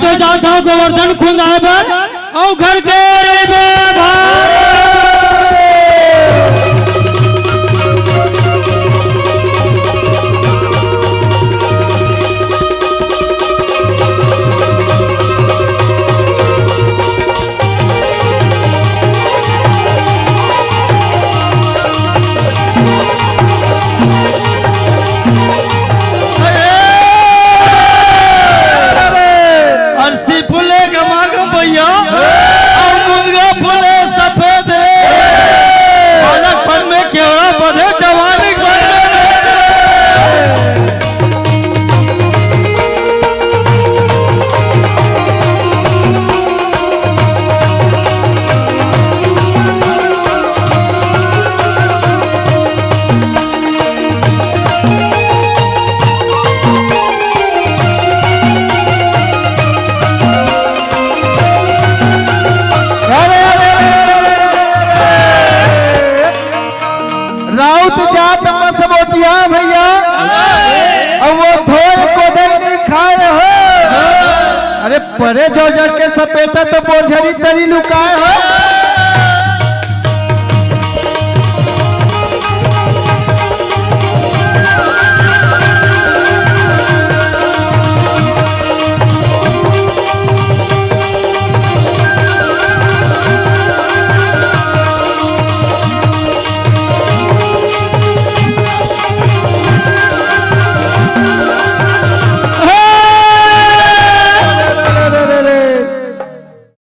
तो जाता हूँ गोवर्धन खुंदाए पर और घर के रेबे भार भैया अब वो धोए को नहीं खाए हो। अरे परे जो जड़ के सपेटा तो बोझरी तरी लुकाए हो।